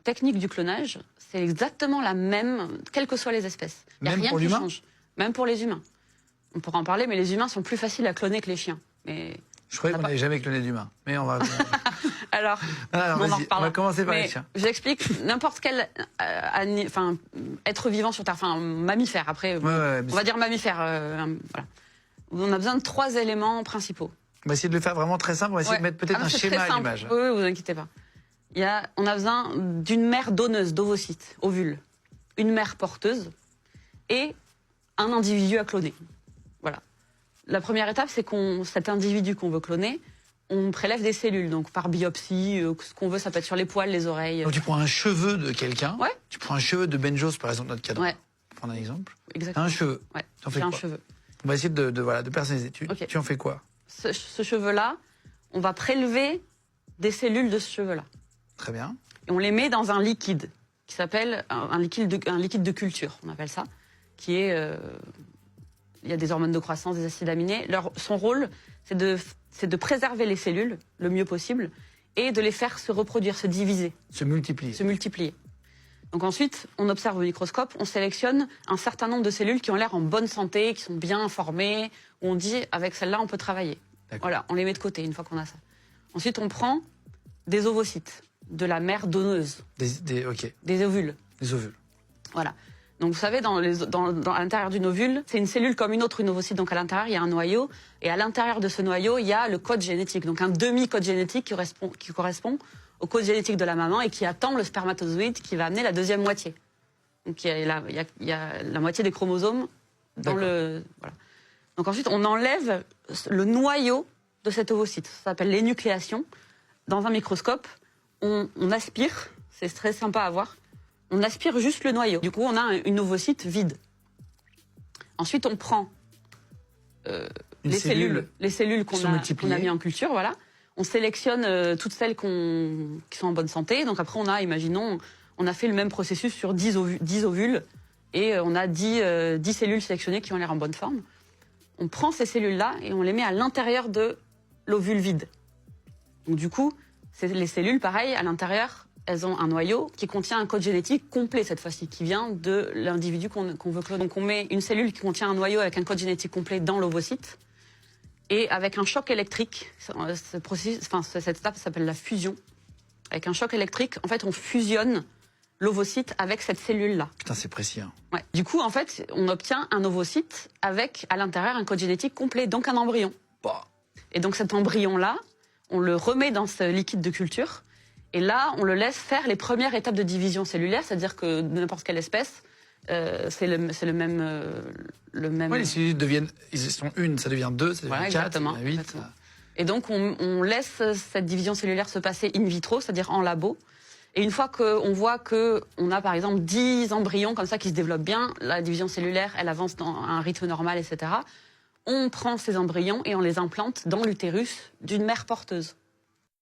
technique du clonage, c'est exactement la même, quelles que soient les espèces. Il n'y a rien qui change. Même pour les humains. On pourra en parler, mais les humains sont plus faciles à cloner que les chiens. Mais je croyais qu'on n'avait jamais cloné d'humains, mais on va... Alors on va commencer par les chiens. J'explique, n'importe quel être vivant sur Terre, mammifère, après, on va dire mammifère, voilà. On a besoin de 3 éléments principaux. On va essayer de le faire vraiment très simple, on va essayer de mettre peut-être un schéma à l'image. Oui, vous inquiétez pas. On a besoin d'une mère donneuse d'ovocytes, ovules, une mère porteuse et un individu à cloner. Voilà. La première étape, c'est cet individu qu'on veut cloner, on prélève des cellules, donc par biopsie, ce qu'on veut, ça peut être sur les poils, les oreilles. Donc tu prends un cheveu de quelqu'un, tu prends un cheveu de Benjos, par exemple, notre cadavre. Pour prendre un exemple. Exactement. Un cheveu. Ouais. Tu en fais quoi? Un cheveu. On va essayer de personnaliser. Tu en fais quoi? Ce cheveu-là, on va prélever des cellules de ce cheveu-là. Très bien. Et on les met dans un liquide qui s'appelle un liquide de culture, on appelle ça, qui est... il y a des hormones de croissance, des acides aminés. Son rôle, c'est de préserver les cellules le mieux possible et de les faire se reproduire, se diviser. Se multiplier. Donc ensuite, on observe au microscope, on sélectionne un certain nombre de cellules qui ont l'air en bonne santé, qui sont bien formées, où on dit, avec celle-là, on peut travailler. Voilà, on les met de côté une fois qu'on a ça. Ensuite, on prend des ovocytes, de la mère donneuse. Des ovules. Des ovules. Voilà. Donc vous savez, à l'intérieur d'une ovule, c'est une cellule comme une autre, une ovocyte. Donc à l'intérieur, il y a un noyau. Et à l'intérieur de ce noyau, il y a le code génétique. Donc un demi-code génétique qui correspond au code génétique de la maman et qui attend le spermatozoïde qui va amener la deuxième moitié. Donc il y a la moitié des chromosomes dans le... Voilà. Donc ensuite, on enlève le noyau de cet ovocyte. Ça s'appelle l'énucléation. Dans un microscope, on aspire, c'est très sympa à voir, on aspire juste le noyau. Du coup, on a une ovocyte vide. Ensuite, on prend les cellules qu'on a mis en culture, voilà. On sélectionne toutes celles qui sont en bonne santé. Donc après, imaginons, on a fait le même processus sur 10 ovules et on a 10 cellules sélectionnées qui ont l'air en bonne forme. On prend ces cellules-là et on les met à l'intérieur de l'ovule vide. Donc du coup, les cellules, pareil, à l'intérieur, elles ont un noyau qui contient un code génétique complet cette fois-ci, qui vient de l'individu qu'on veut cloner. Donc on met une cellule qui contient un noyau avec un code génétique complet dans l'ovocyte. Et avec un choc électrique, cette étape s'appelle la fusion. Avec un choc électrique, en fait, on fusionne l'ovocyte avec cette cellule-là. Putain, c'est précis. Hein. Ouais. Du coup, en fait, on obtient un ovocyte avec, à l'intérieur, un code génétique complet, donc un embryon. Bah. Et donc cet embryon-là, on le remet dans ce liquide de culture. Et là, on le laisse faire les premières étapes de division cellulaire, c'est-à-dire que n'importe quelle espèce, c'est le même... Oui, les cellules deviennent... Ils sont une, ça devient 2, ça devient 4, ça devient 8. Exactement. Et donc, on laisse cette division cellulaire se passer in vitro, c'est-à-dire en labo. Et une fois qu'on voit qu'on a, par exemple, 10 embryons comme ça qui se développent bien, la division cellulaire, elle avance dans un rythme normal, etc. On prend ces embryons et on les implante dans l'utérus d'une mère porteuse.